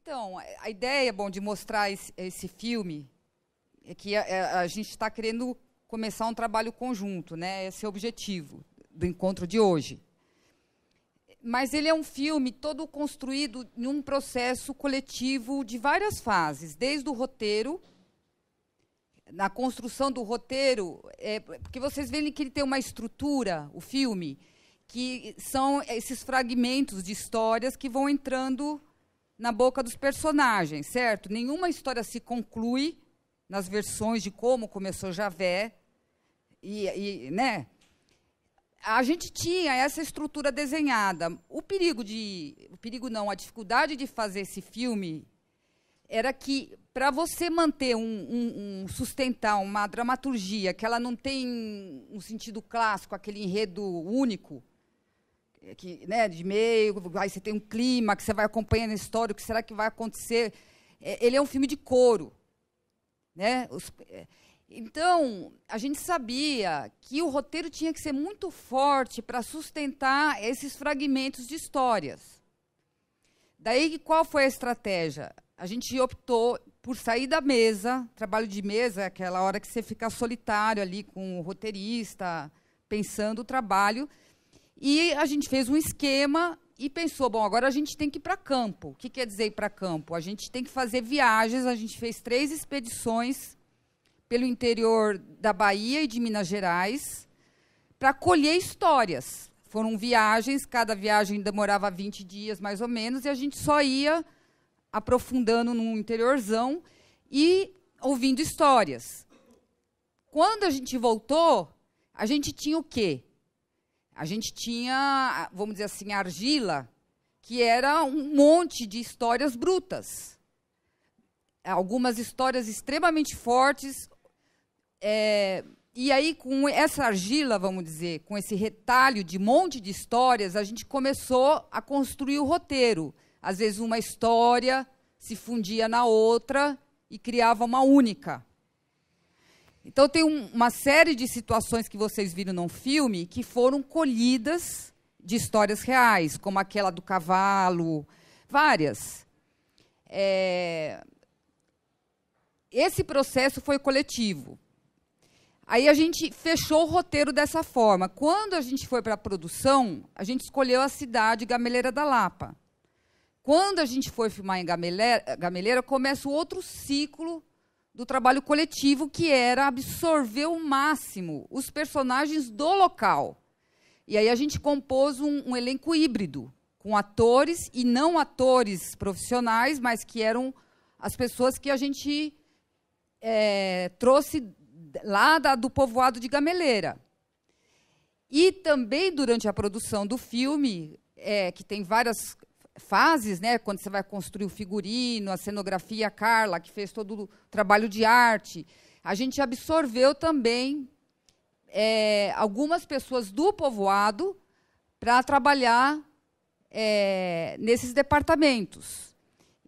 Então, a ideia, bom, de mostrar esse filme é que a gente está querendo começar um trabalho conjunto, né? Esse é o objetivo do encontro de hoje. Mas ele é um filme todo construído em um processo coletivo de várias fases, desde o roteiro, na construção do roteiro, porque vocês veem que ele tem uma estrutura, o filme, que são esses fragmentos de histórias que vão entrando na boca dos personagens, certo? Nenhuma história se conclui nas versões de como começou Javé, né? A gente tinha essa estrutura desenhada. A dificuldade de fazer esse filme era que, para você manter sustentar uma dramaturgia que ela não tem um sentido clássico, aquele enredo único, né, de meio, aí você tem um clima, que você vai acompanhando a história, o que será que vai acontecer. Ele é um filme de coro, né? Então, a gente sabia que o roteiro tinha que ser muito forte para sustentar esses fragmentos de histórias. Daí, qual foi a estratégia? A gente optou por sair da mesa, trabalho de mesa, aquela hora que você fica solitário ali com o roteirista, pensando o trabalho, e a gente fez um esquema e pensou, bom, agora a gente tem que ir para campo. O que quer dizer ir para campo? A gente tem que fazer viagens, a gente fez 3 expedições pelo interior da Bahia e de Minas Gerais, para colher histórias. Foram viagens, cada viagem demorava 20 dias, mais ou menos, e a gente só ia aprofundando no interiorzão e ouvindo histórias. Quando a gente voltou, a gente tinha o quê? A gente tinha, vamos dizer assim, argila, que era um monte de histórias brutas. Algumas histórias extremamente fortes. E aí, com essa argila, vamos dizer, com esse retalho de monte de histórias, a gente começou a construir o roteiro. Às vezes, uma história se fundia na outra e criava uma única. Então, tem uma série de situações que vocês viram no filme que foram colhidas de histórias reais, como aquela do cavalo, várias. Esse processo foi coletivo. Aí a gente fechou o roteiro dessa forma. Quando a gente foi para a produção, a gente escolheu a cidade Gameleira da Lapa. Quando a gente foi filmar em Gameleira, começa o outro ciclo do trabalho coletivo, que era absorver o máximo os personagens do local. E aí a gente compôs um elenco híbrido, com atores e não atores profissionais, mas que eram as pessoas que a gente trouxe lá do povoado de Gameleira. E também, durante a produção do filme, que tem várias fases, né, quando você vai construir o figurino, a cenografia, a Carla, que fez todo o trabalho de arte, a gente absorveu também algumas pessoas do povoado para trabalhar nesses departamentos.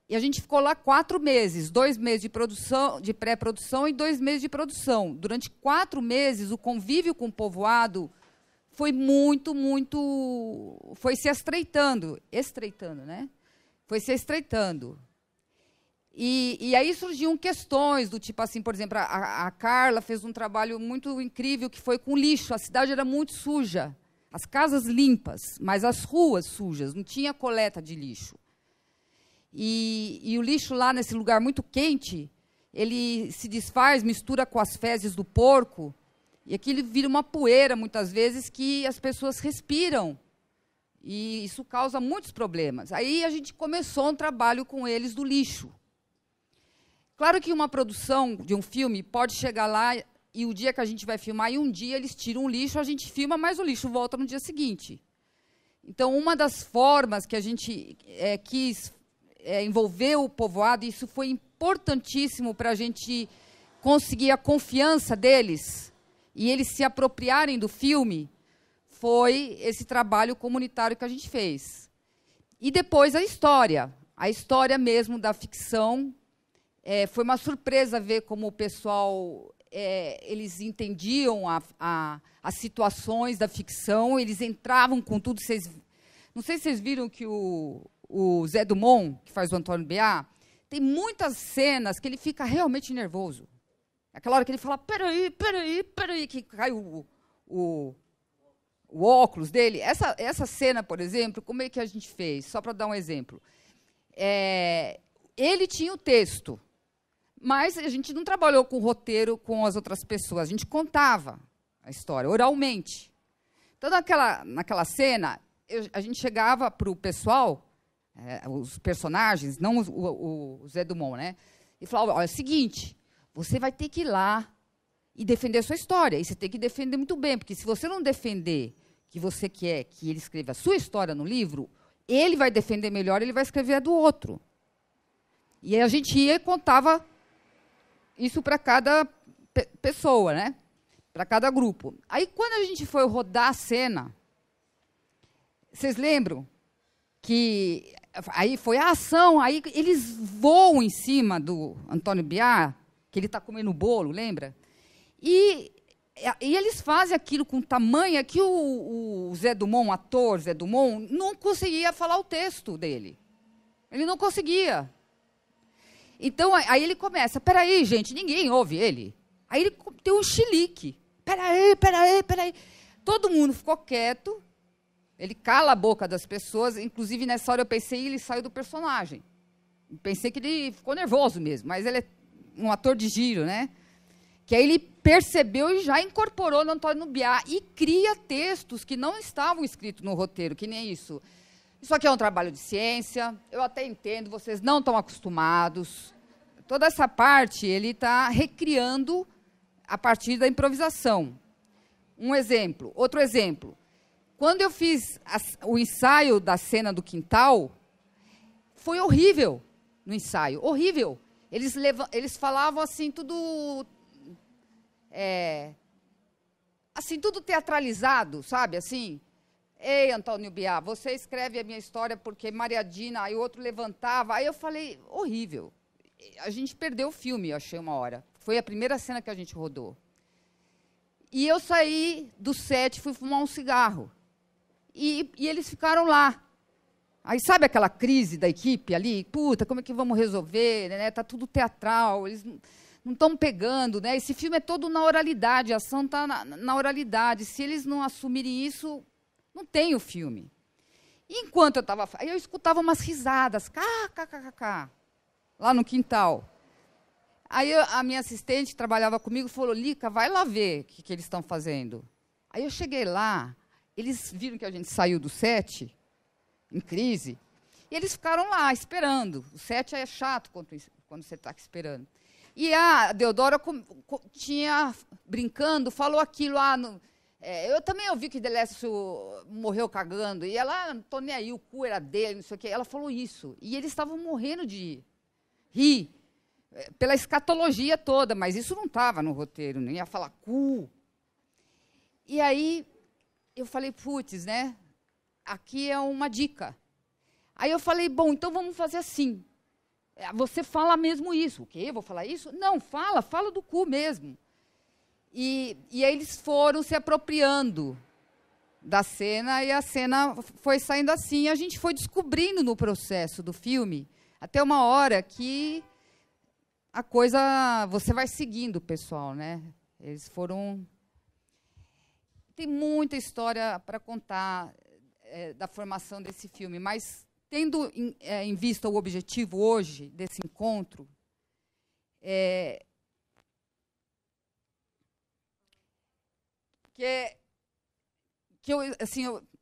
E a gente ficou lá 4 meses, 2 meses de produção, de pré-produção e 2 meses de produção. Durante 4 meses, o convívio com o povoado foi foi se estreitando, né? Foi se estreitando. E aí surgiam questões do tipo assim, por exemplo, a Carla fez um trabalho muito incrível que foi com lixo. A cidade era muito suja, as casas limpas, mas as ruas sujas, não tinha coleta de lixo. E o lixo lá, nesse lugar muito quente, ele se desfaz, mistura com as fezes do porco, e aquilo vira uma poeira, muitas vezes, que as pessoas respiram. E isso causa muitos problemas. Aí a gente começou um trabalho com eles do lixo. Claro que uma produção de um filme pode chegar lá e o dia que a gente vai filmar, e um dia eles tiram o lixo, a gente filma, mas o lixo volta no dia seguinte. Então, uma das formas que a gente quis envolver o povoado, e isso foi importantíssimo para a gente conseguir a confiança deles e eles se apropriarem do filme, foi esse trabalho comunitário que a gente fez. E depois a história mesmo da ficção. Foi uma surpresa ver como o pessoal, eles entendiam as situações da ficção, eles entravam com tudo. Não sei se vocês viram que o o Zé Dumont, que faz o Antônio Biá, tem muitas cenas que ele fica realmente nervoso. Aquela hora que ele fala, peraí, que cai o óculos dele. Essa cena, por exemplo, como é que a gente fez? Só para dar um exemplo. Ele tinha o texto, mas a gente não trabalhou com o roteiro com as outras pessoas, a gente contava a história, oralmente. Então, naquela cena, a gente chegava para o pessoal, os personagens, não o Zé Dumont, né? E falava, olha, é o seguinte, você vai ter que ir lá e defender a sua história. E você tem que defender muito bem, porque se você não defender que você quer que ele escreva a sua história no livro, ele vai defender melhor, ele vai escrever a do outro. E aí a gente ia e contava isso para cada pessoa, né? Para cada grupo. Aí, quando a gente foi rodar a cena, vocês lembram que aí foi a ação, aí eles voam em cima do Antônio Biá, que ele está comendo bolo, lembra? E eles fazem aquilo com tamanho que o Zé Dumont, o ator Zé Dumont, não conseguia falar o texto dele. Ele não conseguia. Então, aí ele começa, peraí, gente, ninguém ouve ele. Aí ele tem um chilique. Peraí. Todo mundo ficou quieto. Ele cala a boca das pessoas. Inclusive, nessa hora eu pensei, ele saiu do personagem. Pensei que ele ficou nervoso mesmo, mas ele é um ator de giro, né? Que aí ele percebeu e já incorporou no Antônio Biá e cria textos que não estavam escritos no roteiro, que nem isso. Isso aqui é um trabalho de ciência, eu até entendo, vocês não estão acostumados. Toda essa parte ele está recriando a partir da improvisação. Um exemplo. Outro exemplo. Quando eu fiz o ensaio da cena do quintal, foi horrível no ensaio, horrível. Eles falavam assim, tudo teatralizado, sabe, assim. Ei, Antônio Biá, você escreve a minha história porque Maria Dina, aí o outro levantava. Aí eu falei, horrível. A gente perdeu o filme, eu achei uma hora. Foi a primeira cena que a gente rodou. E eu saí do set, fui fumar um cigarro. E eles ficaram lá. Aí sabe aquela crise da equipe ali? Puta, como é que vamos resolver? Né? Tá tudo teatral, eles não estão pegando. Né? Esse filme é todo na oralidade, a ação está na oralidade. Se eles não assumirem isso, não tem o filme. E enquanto eu estava... Aí eu escutava umas risadas, kkkk, lá no quintal. Aí a minha assistente, que trabalhava comigo, falou, Lica, vai lá ver o que eles estão fazendo. Aí eu cheguei lá, eles viram que a gente saiu do set, em crise, e eles ficaram lá, esperando. O set é chato quando você está esperando. E a Deodora tinha, brincando, falou aquilo, eu também ouvi que Delécio morreu cagando, e ela, não estou nem aí, o cu era dele, não sei o quê. Ela falou isso. E eles estavam morrendo de rir, pela escatologia toda, mas isso não estava no roteiro, nem ia falar cu. E aí, eu falei, putz, né? Aqui é uma dica. Aí eu falei, bom, então vamos fazer assim. Você fala mesmo isso. O quê? Vou falar isso? Não, fala do cu mesmo. E aí eles foram se apropriando da cena, e a cena foi saindo assim. A gente foi descobrindo no processo do filme, até uma hora que a coisa... Você vai seguindo o pessoal, né? Eles foram... Tem muita história para contar da formação desse filme, mas, tendo em vista o objetivo hoje desse encontro,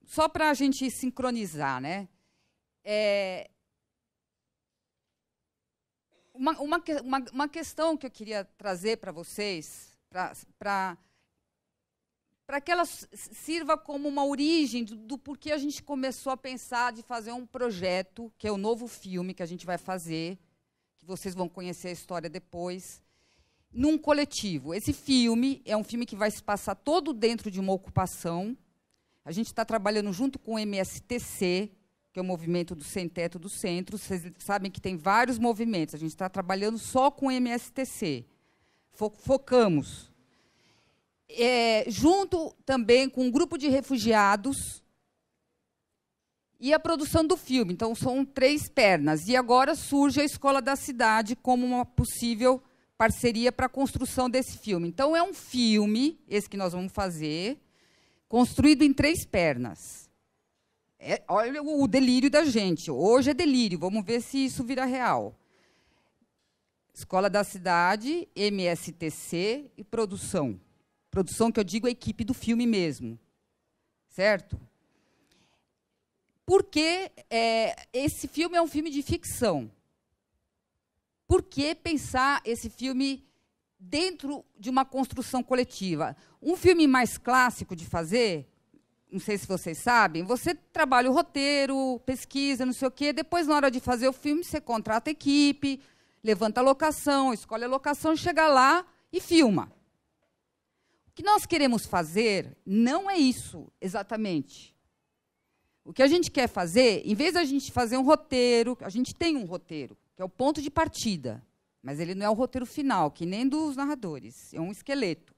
só para a gente sincronizar, né? Uma questão que eu queria trazer para vocês, para que ela sirva como uma origem do porquê a gente começou a pensar de fazer um projeto, que é o novo filme que a gente vai fazer, que vocês vão conhecer a história depois, num coletivo. Esse filme é um filme que vai se passar todo dentro de uma ocupação. A gente está trabalhando junto com o MSTC, que é o Movimento do Sem Teto do Centro. Vocês sabem que tem vários movimentos. A gente está trabalhando só com o MSTC. Focamos. Junto também com um grupo de refugiados e a produção do filme. Então, são 3 pernas. E agora surge a Escola da Cidade como uma possível parceria para a construção desse filme. Então, é um filme, esse que nós vamos fazer, construído em 3 pernas. Olha o delírio da gente. Hoje é delírio, vamos ver se isso vira real. Escola da Cidade, MSTC e produção. Produção que eu digo é a equipe do filme mesmo. Certo? Porque esse filme é um filme de ficção. Por que pensar esse filme dentro de uma construção coletiva? Um filme mais clássico de fazer, não sei se vocês sabem, você trabalha o roteiro, pesquisa, não sei o quê, depois, na hora de fazer o filme, você contrata a equipe, levanta a locação, escolhe a locação, chega lá e filma. O que nós queremos fazer não é isso, exatamente. O que a gente quer fazer, em vez da gente fazer um roteiro, a gente tem um roteiro, que é o ponto de partida, mas ele não é o roteiro final, que nem dos narradores, é um esqueleto.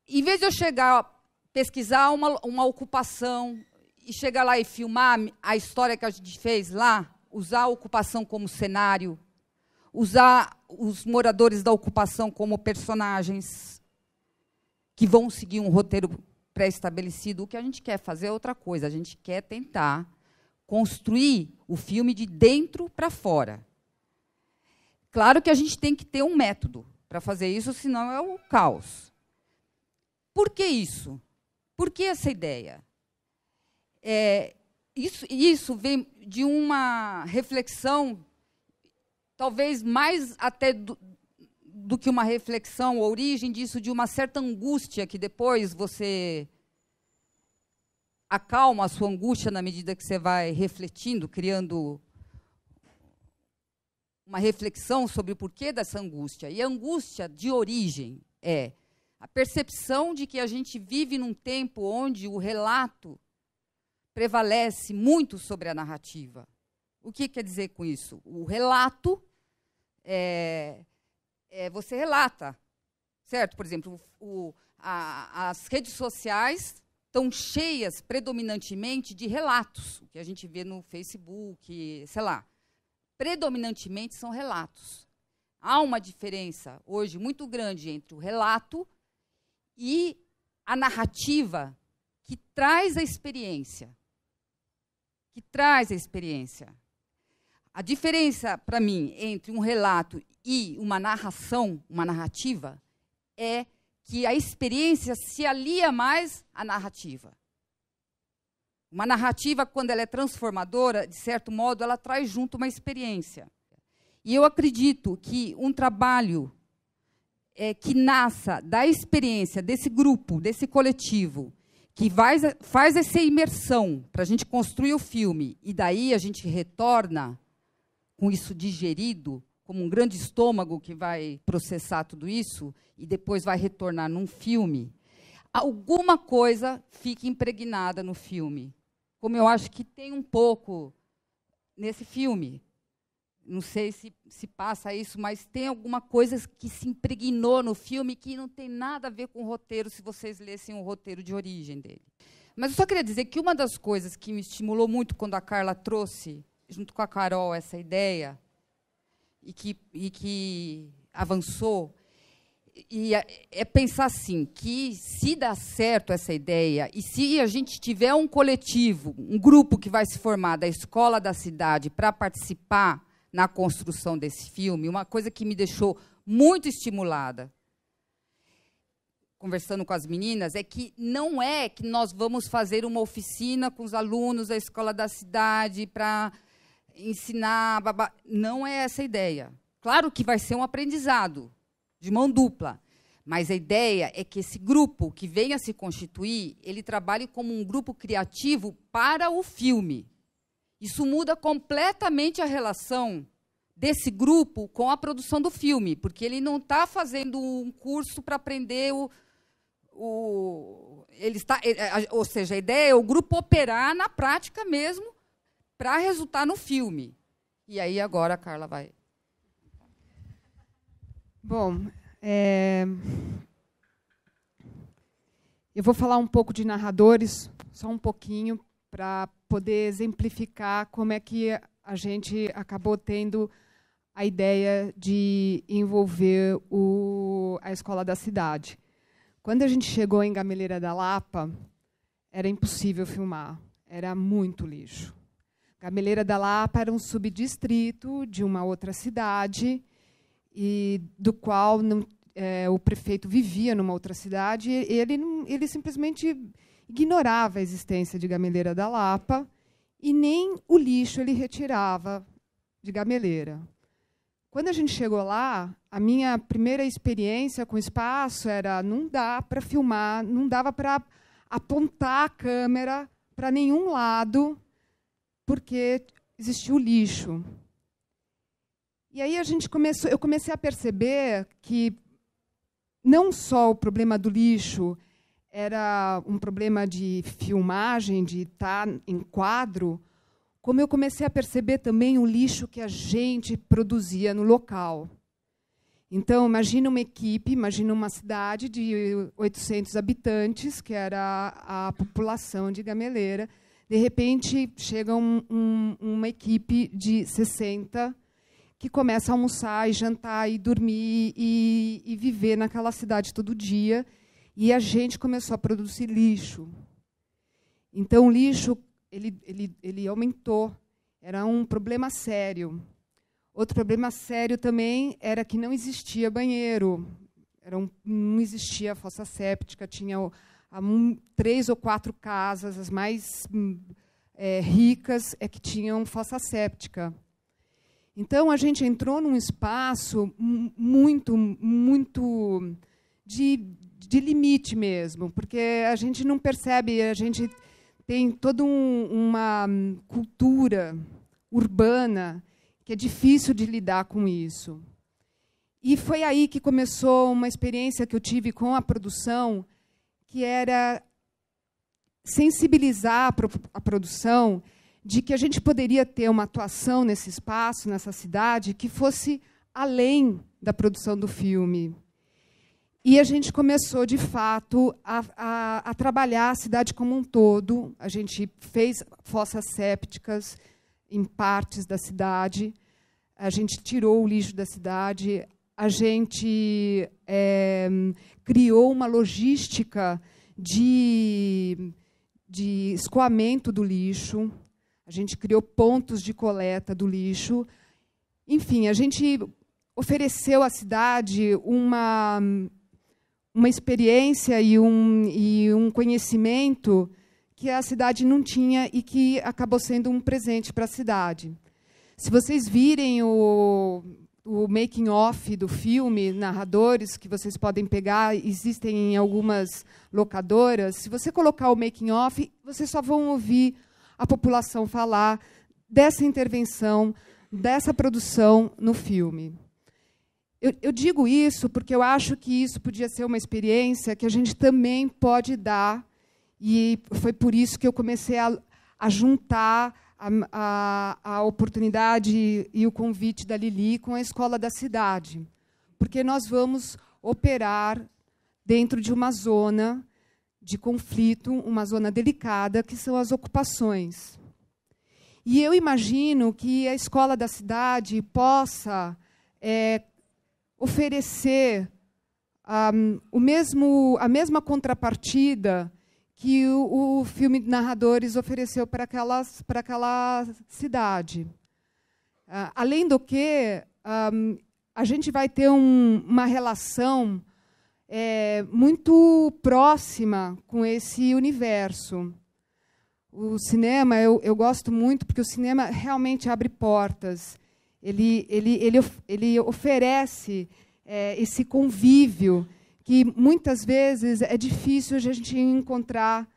Em vez de eu chegar, pesquisar uma ocupação, e chegar lá e filmar a história que a gente fez lá, usar a ocupação como cenário, usar os moradores da ocupação como personagens, que vão seguir um roteiro pré-estabelecido, o que a gente quer fazer é outra coisa. A gente quer tentar construir o filme de dentro para fora. Claro que a gente tem que ter um método para fazer isso, senão é o caos. Por que isso? Por que essa ideia? Isso vem de uma reflexão, talvez mais até do que uma reflexão, a origem disso, de uma certa angústia, que depois você acalma a sua angústia na medida que você vai refletindo, criando uma reflexão sobre o porquê dessa angústia. E a angústia de origem é a percepção de que a gente vive num tempo onde o relato prevalece muito sobre a narrativa. O que quer dizer com isso? O relato você relata, certo? Por exemplo, as redes sociais estão cheias, predominantemente, de relatos, o que a gente vê no Facebook, sei lá. Predominantemente são relatos. Há uma diferença, hoje, muito grande entre o relato e a narrativa que traz a experiência. A diferença, para mim, entre um relato e uma narração, uma narrativa, é que a experiência se alia mais à narrativa. Uma narrativa, quando ela é transformadora, de certo modo, ela traz junto uma experiência. E eu acredito que um trabalho que nasça da experiência desse grupo, desse coletivo, que faz essa imersão para a gente construir o filme, e daí a gente retorna com isso digerido, como um grande estômago que vai processar tudo isso, e depois vai retornar num filme, alguma coisa fica impregnada no filme. Como eu acho que tem um pouco nesse filme. Não sei se passa isso, mas tem alguma coisa que se impregnou no filme que não tem nada a ver com o roteiro, se vocês lessem o roteiro de origem dele. Mas eu só queria dizer que uma das coisas que me estimulou muito quando a Carla trouxe, junto com a Carol, essa ideia, e que avançou, é pensar assim, que se dá certo essa ideia, e se a gente tiver um coletivo, um grupo que vai se formar da Escola da Cidade para participar na construção desse filme, uma coisa que me deixou muito estimulada, conversando com as meninas, é que não é que nós vamos fazer uma oficina com os alunos da Escola da Cidade para ensinar, não é essa a ideia. Claro que vai ser um aprendizado de mão dupla, mas a ideia é que esse grupo que venha se constituir, ele trabalhe como um grupo criativo para o filme. Isso muda completamente a relação desse grupo com a produção do filme, porque ele não está fazendo um curso para aprender ou seja, a ideia é o grupo operar na prática mesmo para resultar no filme. E aí agora a Carla vai. Bom, eu vou falar um pouco de narradores, só um pouquinho, para poder exemplificar como é que a gente acabou tendo a ideia de envolver a Escola da Cidade. Quando a gente chegou em Gameleira da Lapa, era impossível filmar, era muito lixo. Gameleira da Lapa era um subdistrito de uma outra cidade, e do qual o prefeito vivia numa outra cidade, e ele simplesmente ignorava a existência de Gameleira da Lapa, e nem o lixo ele retirava de Gameleira. Quando a gente chegou lá, a minha primeira experiência com o espaço era: não dá para filmar, não dava para apontar a câmera para nenhum lado, porque existia o lixo. E aí eu comecei a perceber que não só o problema do lixo era um problema de filmagem, de estar em quadro, como eu comecei a perceber também o lixo que a gente produzia no local. Então, imagina uma equipe, imagina uma cidade de 800 habitantes, que era a população de Gameleira. De repente, chega uma equipe de 60 que começa a almoçar e jantar e dormir e viver naquela cidade todo dia. E a gente começou a produzir lixo. Então, o lixo ele aumentou. Era um problema sério. Outro problema sério também era que não existia banheiro. Não existia fossa séptica. Tinha 3 ou 4 casas, as mais ricas, que tinham fossa séptica. Então, a gente entrou num espaço muito de limite mesmo, porque a gente não percebe, a gente tem toda uma cultura urbana que é difícil de lidar com isso. E foi aí que começou uma experiência que eu tive com a produção, que era sensibilizar a produção de que a gente poderia ter uma atuação nesse espaço, nessa cidade, que fosse além da produção do filme. E a gente começou, de fato, a trabalhar a cidade como um todo. A gente fez fossas sépticas em partes da cidade, a gente tirou o lixo da cidade, a gente criou uma logística de escoamento do lixo, a gente criou pontos de coleta do lixo. Enfim, a gente ofereceu à cidade uma experiência e um conhecimento que a cidade não tinha e que acabou sendo um presente para a cidade. Se vocês virem o making-of do filme, narradores, que vocês podem pegar, existem em algumas locadoras, se você colocar o making-of, vocês só vão ouvir a população falar dessa intervenção, dessa produção no filme. Eu digo isso porque eu acho que isso podia ser uma experiência que a gente também pode dar, e foi por isso que eu comecei a juntar a oportunidade e o convite da Lili com a Escola da Cidade, porque nós vamos operar dentro de uma zona de conflito, uma zona delicada, que são as ocupações. E eu imagino que a Escola da Cidade possa oferecer a mesma contrapartida que o filme Narradores ofereceu para aquela cidade. Além do que, a gente vai ter uma relação muito próxima com esse universo. O cinema, eu gosto muito, porque o cinema realmente abre portas. Ele oferece esse convívio que, muitas vezes, é difícil a gente encontrar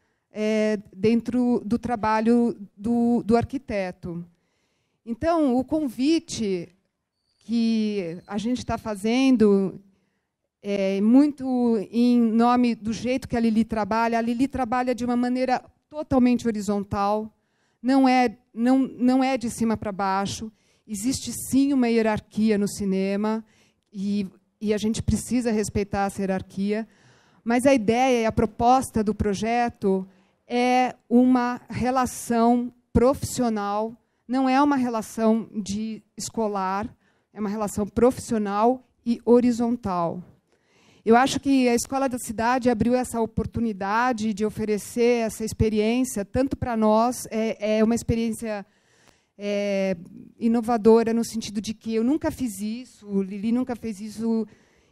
dentro do trabalho do arquiteto. Então, o convite que a gente está fazendo, muito em nome do jeito que a Lili trabalha de uma maneira totalmente horizontal, não é de cima para baixo. Existe, sim, uma hierarquia no cinema, e a gente precisa respeitar essa hierarquia, mas a ideia e a proposta do projeto é uma relação profissional, não é uma relação de escolar, é uma relação profissional e horizontal. Eu acho que a Escola da Cidade abriu essa oportunidade de oferecer essa experiência, tanto para nós, é uma experiência inovadora, no sentido de que eu nunca fiz isso, o Lili nunca fez isso,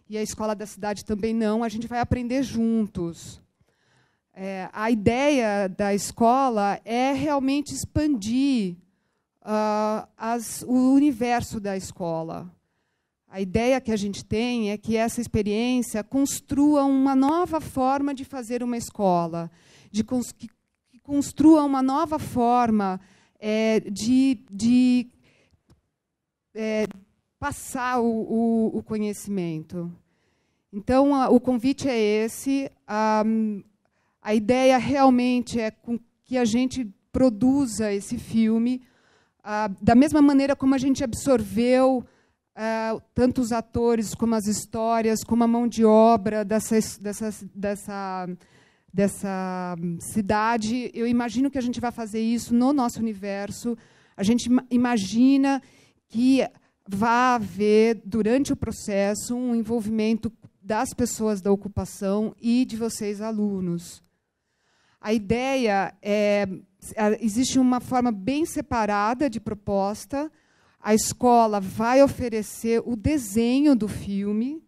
e a Escola da Cidade também não, a gente vai aprender juntos. A ideia da escola é realmente expandir o universo da escola. A ideia que a gente tem é que essa experiência construa uma nova forma de fazer uma escola, que construa uma nova forma de passar o conhecimento. Então, o convite é esse. A ideia realmente é que a gente produza esse filme da mesma maneira como a gente absorveu tanto os atores, como as histórias, como a mão de obra dessa cidade. Eu imagino que a gente vai fazer isso no nosso universo. A gente imagina que vai haver, durante o processo, um envolvimento das pessoas da ocupação e de vocês, alunos. A ideia existe uma forma bem separada de proposta. A escola vai oferecer o desenho do filme,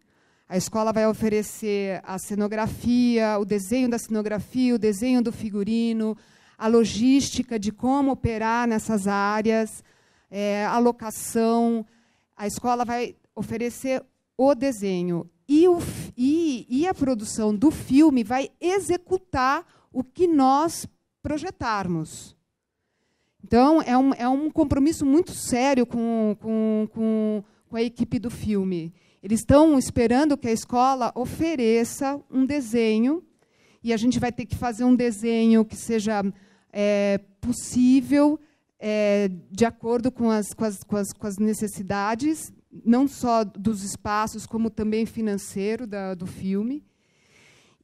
a escola vai oferecer a cenografia, o desenho da cenografia, o desenho do figurino, a logística de como operar nessas áreas, a locação. A escola vai oferecer o desenho. E a produção do filme vai executar o que nós projetarmos. Então, é um compromisso muito sério com a equipe do filme. Eles estão esperando que a escola ofereça um desenho, e a gente vai ter que fazer um desenho que seja possível, de acordo com as necessidades, não só dos espaços, como também financeiro do filme.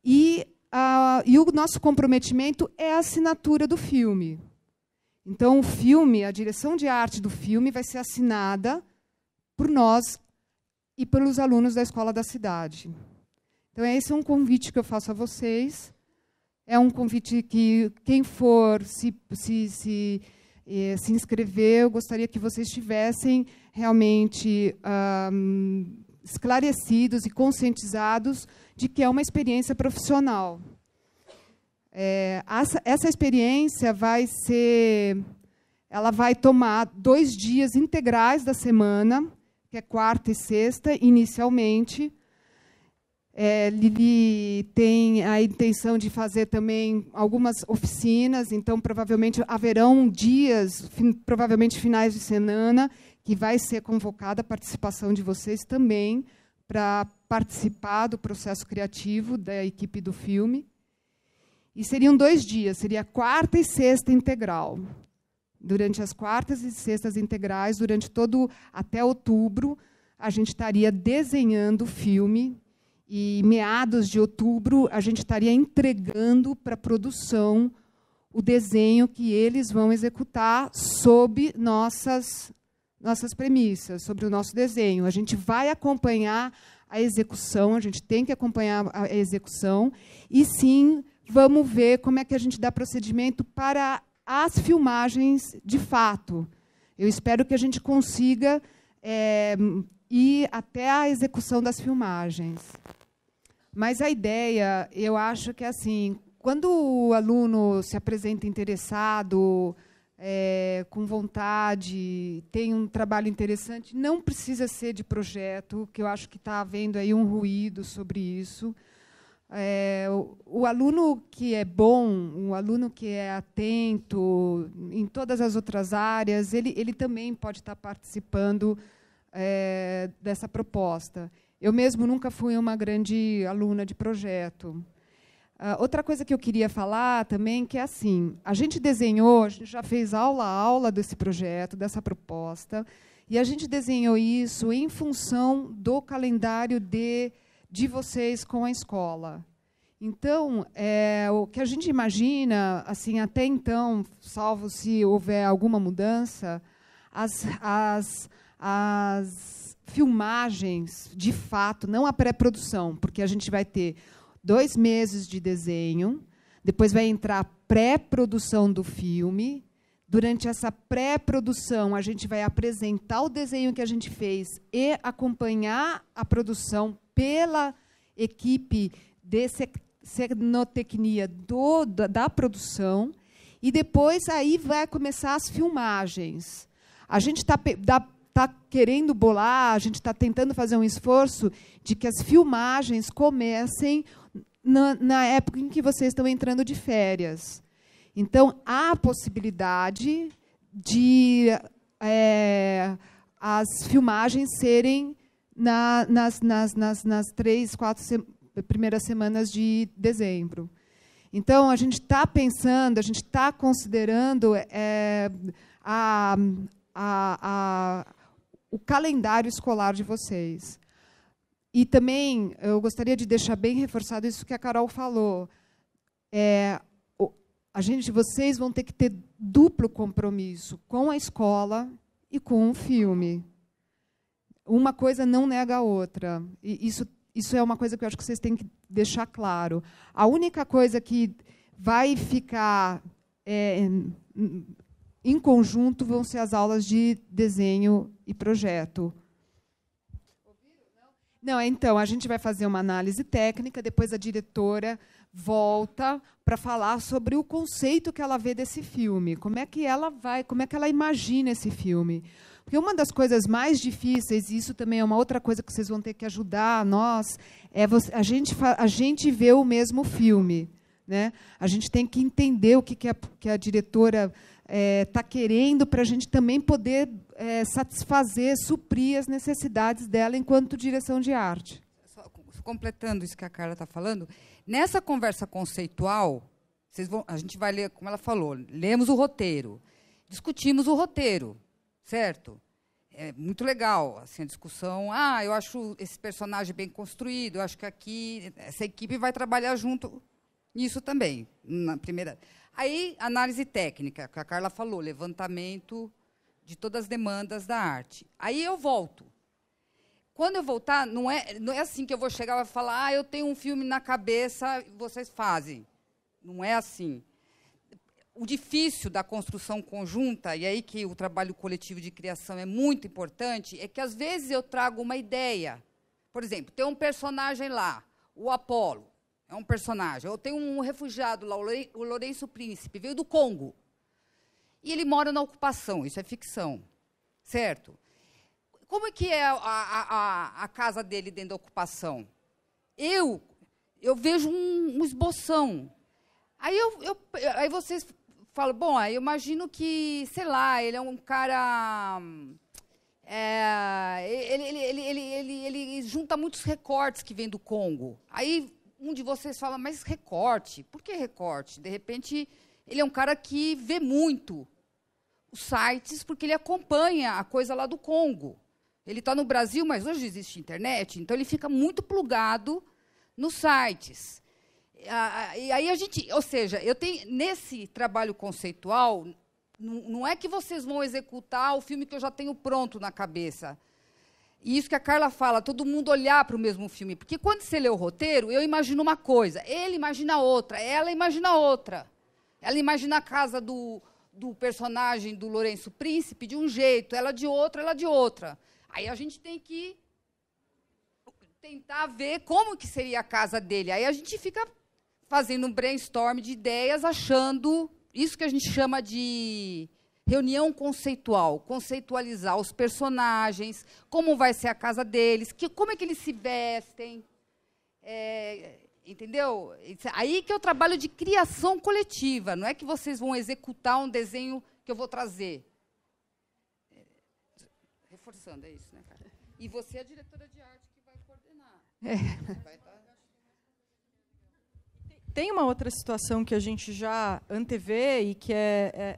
E o nosso comprometimento é a assinatura do filme. Então, o filme, a direção de arte do filme vai ser assinada por nós e pelos alunos da Escola da Cidade. Então, esse é um convite que eu faço a vocês. É um convite que, quem for se inscrever, eu gostaria que vocês estivessem realmente esclarecidos e conscientizados de que é uma experiência profissional. Essa experiência ela vai tomar 2 dias integrais da semana, que é quarta e sexta, inicialmente. Lili tem a intenção de fazer também algumas oficinas, então provavelmente haverão dias, provavelmente finais de semana, que vai ser convocada a participação de vocês também para participar do processo criativo da equipe do filme. E seriam 2 dias, seria quarta e sexta integral. Durante as quartas e sextas integrais, até outubro, a gente estaria desenhando o filme, e meados de outubro a gente estaria entregando para a produção o desenho que eles vão executar sob nossas premissas, sobre o nosso desenho. A gente vai acompanhar a execução, a gente tem que acompanhar a execução, e sim, vamos ver como é que a gente dá procedimento para as filmagens de fato. Eu espero que a gente consiga ir até a execução das filmagens. Mas a ideia, eu acho que é assim, quando o aluno se apresenta interessado, com vontade, tem um trabalho interessante, não precisa ser de projeto, que eu acho que está havendo aí um ruído sobre isso. O aluno que é bom, um aluno que é atento em todas as outras áreas, ele também pode estar participando dessa proposta. Eu mesmo nunca fui uma grande aluna de projeto. Outra coisa que eu queria falar também, que é assim, a gente já fez aula a aula desse projeto, dessa proposta, e a gente desenhou isso em função do calendário de vocês com a escola. Então, o que a gente imagina, assim, até então, salvo se houver alguma mudança, as filmagens, de fato, não a pré-produção, porque a gente vai ter 2 meses de desenho, depois vai entrar a pré-produção do filme. Durante essa pré-produção, a gente vai apresentar o desenho que a gente fez e acompanhar a produção pela equipe de cenotecnia da produção, e depois aí vai começar as filmagens. A gente está querendo bolar, a gente está tentando fazer um esforço de que as filmagens comecem na época em que vocês estão entrando de férias. Então, há a possibilidade de as filmagens serem nas 3, 4 primeiras semanas de dezembro. Então, a gente está pensando, a gente está considerando o calendário escolar de vocês. E também eu gostaria de deixar bem reforçado isso que a Carol falou. Vocês vão ter que ter duplo compromisso com a escola e com o filme. Uma coisa não nega a outra. E isso é uma coisa que eu acho que vocês têm que deixar claro. A única coisa que vai ficar em conjunto vão ser as aulas de desenho e projeto. Não, então, a gente vai fazer uma análise técnica, depois a diretora volta para falar sobre o conceito que ela vê desse filme, como é que ela imagina esse filme. Porque uma das coisas mais difíceis, e isso também é uma outra coisa que vocês vão ter que ajudar nós, é a gente ver o mesmo filme, né? A gente tem que entender o que a diretora está querendo para a gente também poder satisfazer, suprir as necessidades dela enquanto direção de arte. Só completando isso que a Carla está falando, nessa conversa conceitual, a gente vai ler, como ela falou, lemos o roteiro, discutimos o roteiro, certo? É muito legal assim, a discussão. Eu acho esse personagem bem construído, eu acho que aqui essa equipe vai trabalhar junto nisso também. Na primeira. Aí, análise técnica, que a Carla falou, levantamento de todas as demandas da arte. Aí eu volto. Quando eu voltar, não é assim que eu vou chegar e falar, eu tenho um filme na cabeça, vocês fazem. Não é assim. O difícil da construção conjunta, e aí que o trabalho coletivo de criação é muito importante, é que, às vezes, eu trago uma ideia. Por exemplo, tem um personagem lá, o Apolo, é um personagem. Eu tenho um refugiado lá, o Lourenço Príncipe, veio do Congo. E ele mora na ocupação, isso é ficção, certo? Como é que é a casa dele dentro da ocupação? Eu vejo um esboção. Aí vocês falam, bom, eu imagino que, sei lá, ele é um cara... Ele junta muitos recortes que vêm do Congo. Aí um de vocês fala, mas recorte? Por que recorte? De repente, ele é um cara que vê muito os sites, porque ele acompanha a coisa lá do Congo. Ele está no Brasil, mas hoje existe internet, então ele fica muito plugado nos sites. E aí ou seja, eu tenho nesse trabalho conceitual, não é que vocês vão executar o filme que eu já tenho pronto na cabeça. E isso que a Carla fala, todo mundo olhar para o mesmo filme. Porque quando você lê o roteiro, eu imagino uma coisa, ele imagina outra, ela imagina outra. Ela imagina a casa do personagem do Lourenço Príncipe de um jeito, ela de outra. Aí a gente tem que tentar ver como que seria a casa dele. Aí a gente fica fazendo um brainstorm de ideias, achando isso que a gente chama de reunião conceitual, conceitualizar os personagens, como vai ser a casa deles, como é que eles se vestem. Entendeu? Aí que é o trabalho de criação coletiva, não é que vocês vão executar um desenho que eu vou trazer. Reforçando, é isso, né, cara? E você é a diretora de arte que vai coordenar. Tem uma outra situação que a gente já antevê e que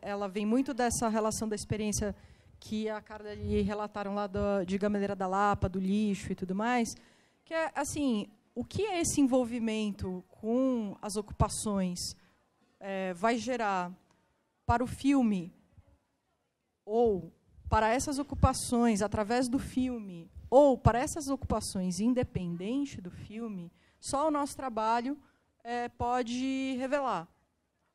ela vem muito dessa relação da experiência que a Carla e relataram lá de Gameleira da Lapa, do lixo e tudo mais, que é, assim, o que esse envolvimento com as ocupações vai gerar para o filme, ou para essas ocupações através do filme, ou para essas ocupações independente do filme, só o nosso trabalho pode revelar.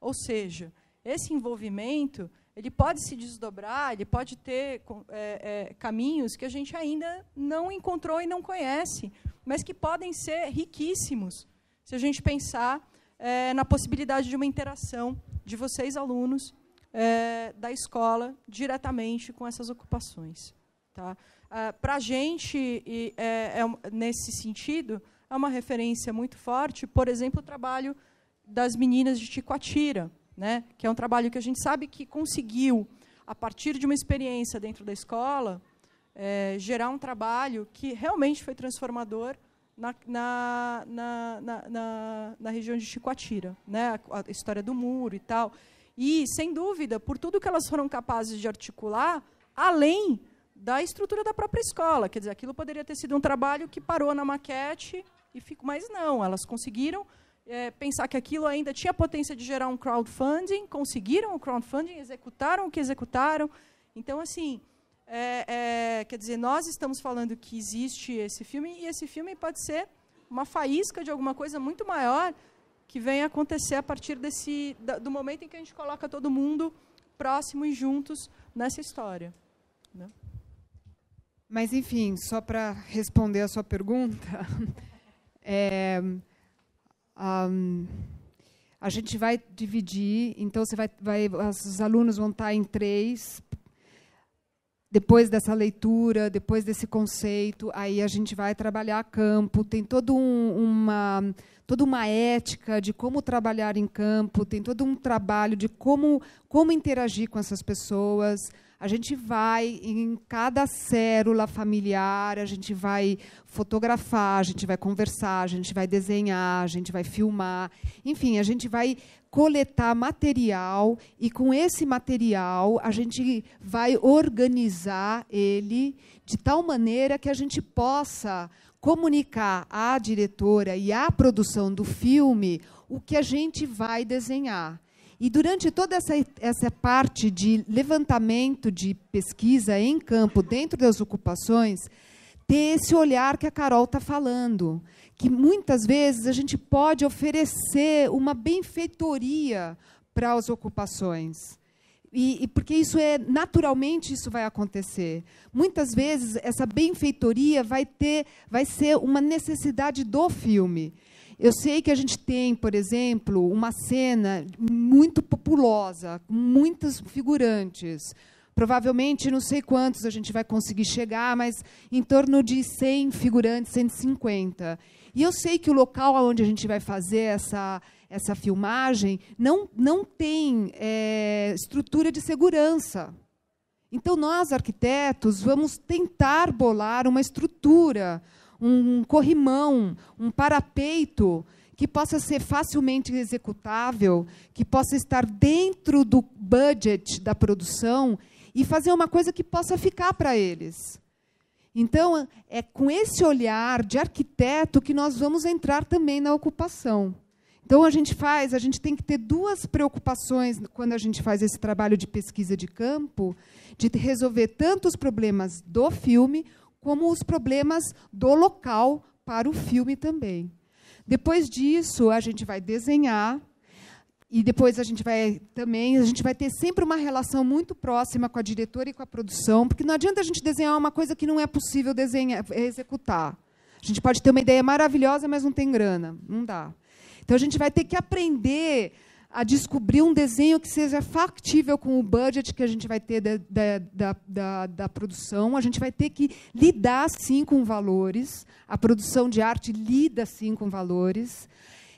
Ou seja, esse envolvimento ele pode se desdobrar, ele pode ter caminhos que a gente ainda não encontrou e não conhece, mas que podem ser riquíssimos, se a gente pensar na possibilidade de uma interação de vocês, alunos, da escola, diretamente com essas ocupações. Tá? Para a gente, nesse sentido, é uma referência muito forte, por exemplo, o trabalho das meninas de Ticoatira, né, que é um trabalho que a gente sabe que conseguiu, a partir de uma experiência dentro da escola, gerar um trabalho que realmente foi transformador na região de Ticoatira, né, a história do muro e tal. E, sem dúvida, por tudo que elas foram capazes de articular, além da estrutura da própria escola. Quer dizer, aquilo poderia ter sido um trabalho que parou na maquete, mas não, elas conseguiram pensar que aquilo ainda tinha potência de gerar um crowdfunding, conseguiram o crowdfunding, executaram o que executaram. Então, assim, quer dizer, nós estamos falando que existe esse filme, e esse filme pode ser uma faísca de alguma coisa muito maior que venha acontecer a partir do momento em que a gente coloca todo mundo próximo e juntos nessa história. Né? Mas, enfim, só para responder a sua pergunta, a gente vai dividir, então os alunos vão estar em 3, depois dessa leitura, depois desse conceito, aí a gente vai trabalhar a campo, tem toda uma ética de como trabalhar em campo, tem todo um trabalho de como interagir com essas pessoas. A gente vai em cada célula familiar, a gente vai fotografar, a gente vai conversar, a gente vai desenhar, a gente vai filmar. Enfim, a gente vai coletar material e, com esse material, a gente vai organizar ele de tal maneira que a gente possa comunicar à diretora e à produção do filme o que a gente vai desenhar. E, durante toda essa parte de levantamento de pesquisa em campo, dentro das ocupações, ter esse olhar que a Carol está falando, que muitas vezes a gente pode oferecer uma benfeitoria para as ocupações. E porque naturalmente isso vai acontecer. Muitas vezes essa benfeitoria vai ser uma necessidade do filme. Eu sei que a gente tem, por exemplo, uma cena muito populosa, com muitos figurantes. Provavelmente, não sei quantos a gente vai conseguir chegar, mas em torno de 100 figurantes, 150. E eu sei que o local onde a gente vai fazer essa filmagem não tem estrutura de segurança. Então, nós, arquitetos, vamos tentar bolar uma estrutura, um corrimão, um parapeito que possa ser facilmente executável, que possa estar dentro do budget da produção e fazer uma coisa que possa ficar para eles. Então, é com esse olhar de arquiteto que nós vamos entrar também na ocupação. Então, a gente tem que ter 2 preocupações quando a gente faz esse trabalho de pesquisa de campo, de resolver tanto os problemas do filme, como os problemas do local para o filme também. Depois disso, a gente vai desenhar, e depois a gente vai ter sempre uma relação muito próxima com a diretora e com a produção, porque não adianta a gente desenhar uma coisa que não é possível executar. A gente pode ter uma ideia maravilhosa, mas não tem grana. Não dá. Então, a gente vai ter que aprender a descobrir um desenho que seja factível com o budget que a gente vai ter da produção. A gente vai ter que lidar, sim, com valores. A produção de arte lida, sim, com valores.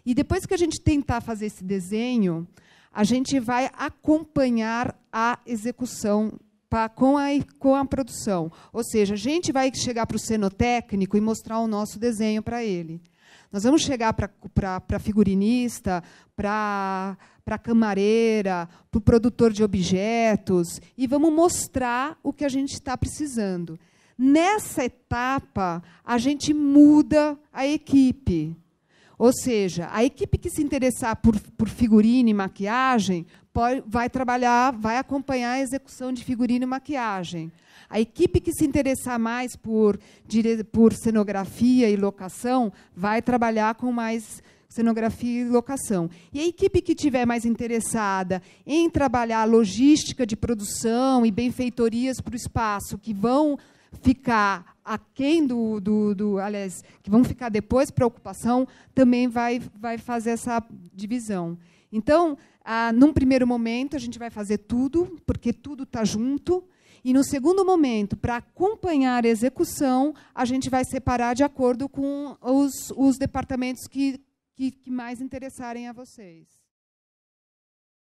E, depois que a gente tentar fazer esse desenho, a gente vai acompanhar a execução com a produção. Ou seja, a gente vai chegar para o cenotécnico e mostrar o nosso desenho para ele. Nós vamos chegar para a figurinista, para a camareira, para o produtor de objetos, e vamos mostrar o que a gente está precisando. nessa etapa, a gente muda a equipe. Ou seja, a equipe que se interessar por figurino e maquiagem vai trabalhar, vai acompanhar a execução de figurino e maquiagem. A equipe que se interessar mais por cenografia e locação vai trabalhar com mais cenografia e locação. E a equipe que estiver mais interessada em trabalhar logística de produção e benfeitorias para o espaço, que vão ficar aquém aliás, que vão ficar depois para a ocupação, também vai fazer essa divisão. Então, num primeiro momento, a gente vai fazer tudo, porque tudo está junto, e no segundo momento, para acompanhar a execução, a gente vai separar de acordo com os departamentos que mais interessarem a vocês.